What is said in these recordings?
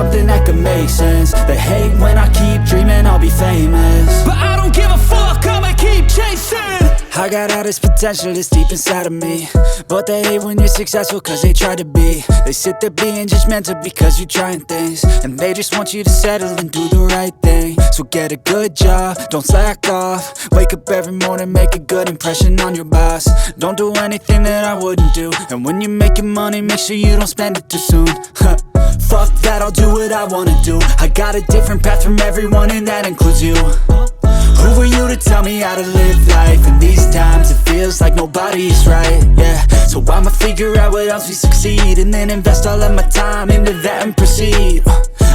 something that could make sense. They hate when I keep dreaming I'll be famous, but I don't give a fuck, I'ma keep chasing. I got all this potential that's deep inside of me, but they hate when you're successful cause they try to be. They sit there being judgmental because you're trying things, and they just want you to settle and do the right thing. So get a good job, don't slack off. Wake up every morning, make a good impression on your boss. Don't do anything that I wouldn't do, and when you're making money, make sure you don't spend it too soon. Fuck that, I'll do what I wanna do. I got a different path from everyone, and that includes you. Who are you to tell me how to live life? In these times it feels like nobody's right, yeah. So I'ma figure out what else we succeed, and then invest all of my time into that and proceed.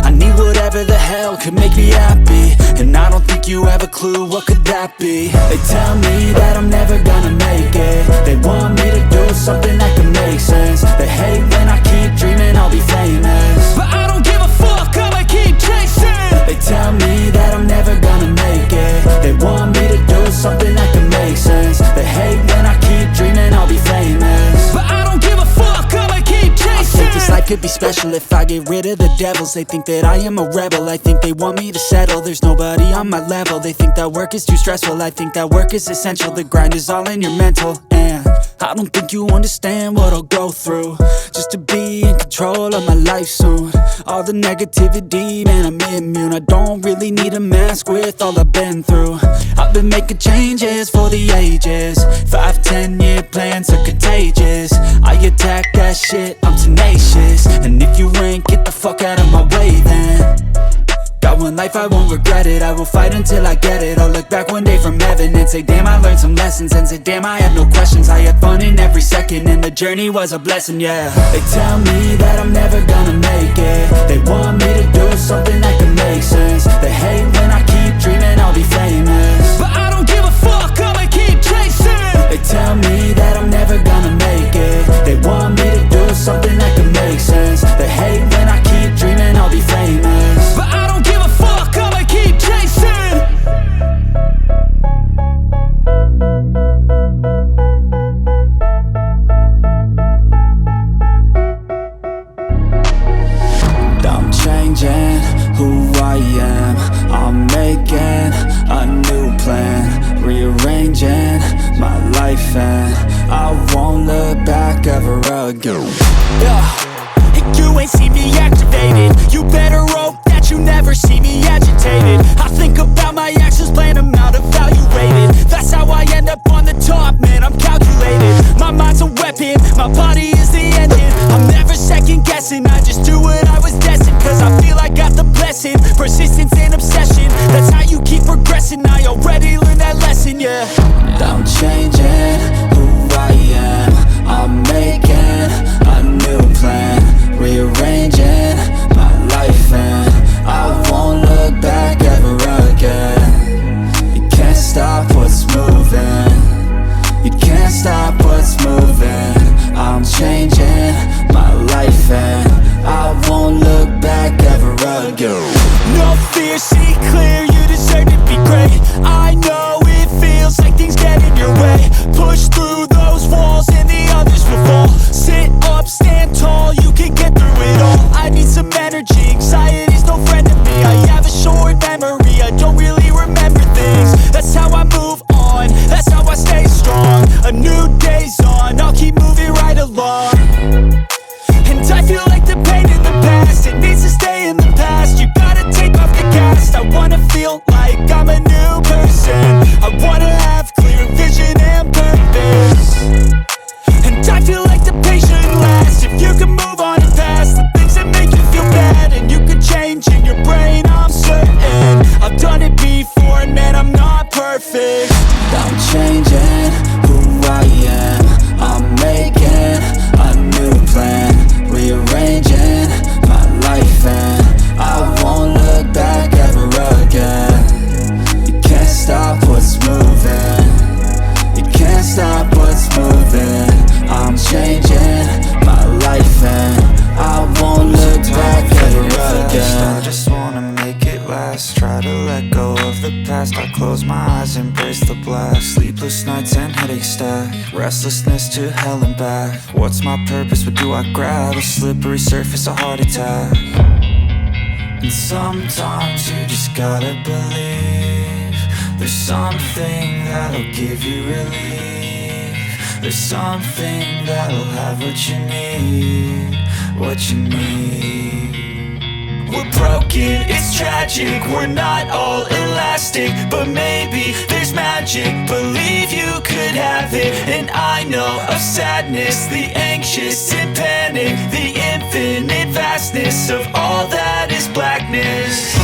I need whatever the hell could make me happy, and I don't think you have a clue what could that be. They tell me that I'm never gonna make it. They want me to do something that can make sense. They hate when I keep dreaming I'll be famous, but I don't give a fuck, I'ma keep chasing. They tell me that I'm never gonna make it. They want me to do something that can make sense. They hate when I keep dreaming I'll be famous, but I don't give a fuck, I'ma keep chasing. I think this life could be special if I get rid of the devils. They think that I am a rebel, I think they want me to settle. There's nobody on my level. They think that work is too stressful, I think that work is essential. The grind is all in your mental, and I don't think you understand what I'll go through just to be in control of my life soon. All the negativity, man, I'm immune. I don't really need a mask with all I've been through. I've been making changes for the ages. 5-10 year plans are contagious. I attack that shit, I'm tenacious. And if you ain't, get the fuck out of my way then. Got one life, I won't regret it. I will fight until I get it. I'll look back one day from heaven and say damn, I learned some lessons. And say damn, I had no questions. I had fun in every second, and the journey was a blessing, yeah. They tell me that I'm never gonna make it. They want me to do something that can make sense. They hate when I keep dreaming I'll be famous, but I don't give a fuck, I'ma keep chasing. They tell me that I'm never gonna make it. They want me to do something that can make sense. They hate when I keep dreaming I'll be famous, but I don't give a fuck, I'ma keep chasing. I'm changing who I am. I'm making a new plan, rearranging my life, and I won't look back ever again. And you ain't see me activated. You better hope that you never see me agitated. I think about my actions, plan them out, evaluated. That's how I end up on the top, man, I'm calculated. My mind's a weapon, my body is the engine. I'm never second guessing, I just do what I was destined. Cause I feel I got the blessing, persistence and obsession. That's how you keep progressing, I already learned that lesson, yeah. I'm changing who I am. I'm making a new plan, rearranging my life, and I won't look back ever again. You can't stop what's moving. You can't stop what's moving. I'm changing my life, and I won't look back ever again. No fear, see clear, you deserve to be great. I know it feels like things get in your way. Push through those walls and the others will fall. Sit up, stand tall, you can get through it all. I need some energy, anxiety's no friend to me. I have a short memory, I don't really remember things. That's how I move on, that's how I stay strong. A new day's on, I'll keep moving right along. And I feel like the pain in the past, it needs to stay in the past. You gotta take off the cast. I wanna feel like I'm a new person. I wanna have clear vision and purpose. And I feel like the pain shouldn't last. If you can move on and past the things that make you feel bad, and you can change in your brain, I'm certain. I've done it before, and man, I'm not perfect. I'm changing who I am. I'm making a new plan, rearranging my life, and I won't look back ever again. You can't stop what's moving. You can't stop what's moving. I'm changing my life, and I won't look back ever again. I just wanna make it last. Try to let go of the past. I close my eyes, embrace the blast. Sleepless nights and headaches stack. Restlessness to hell and back. What's my purpose? What do I grab? A slippery surface, a heart attack. And sometimes you just gotta believe there's something that'll give you relief. There's something that'll have what you need, what you need. We're broken, it's tragic, we're not all elastic, but maybe there's magic, believe you could have it. And I know of sadness, the anxious and panic, the infinite vastness of all that is blackness.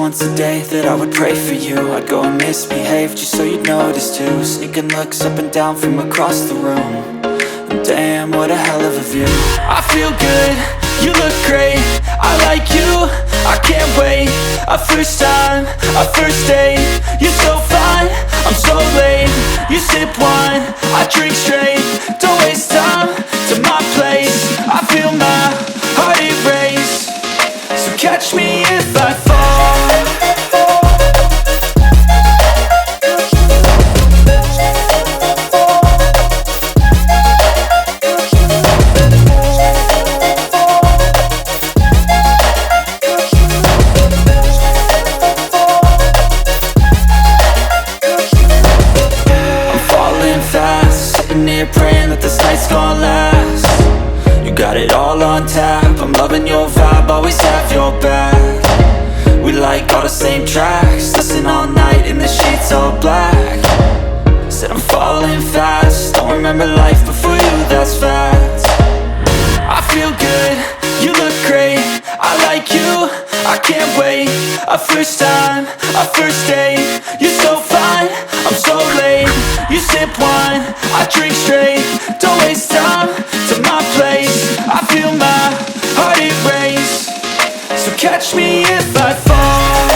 once a day that I would pray for you. I'd go and misbehave just so you'd notice too. Sneaking looks up and down from across the room. And damn, what a hell of a view. I feel good, you look great, I like you, I can't wait. A first time, a first date. You're so fine, I'm so late. You sip wine, I drink straight. Don't waste time to my place. I feel my heart erase. So catch me if I fall. Praying that this night's gonna last. You got it all on tap, I'm loving your vibe, always have your back. We like all the same tracks, listen all night in the sheets all black. Said I'm falling fast, don't remember life before you, that's fact. I feel good, you look great, I like you, I can't wait. A first time, a first date. You're so fine, I'm so late. You sip wine, I drink straight. Don't waste time to my place. I feel my heart erase. So catch me if I fall.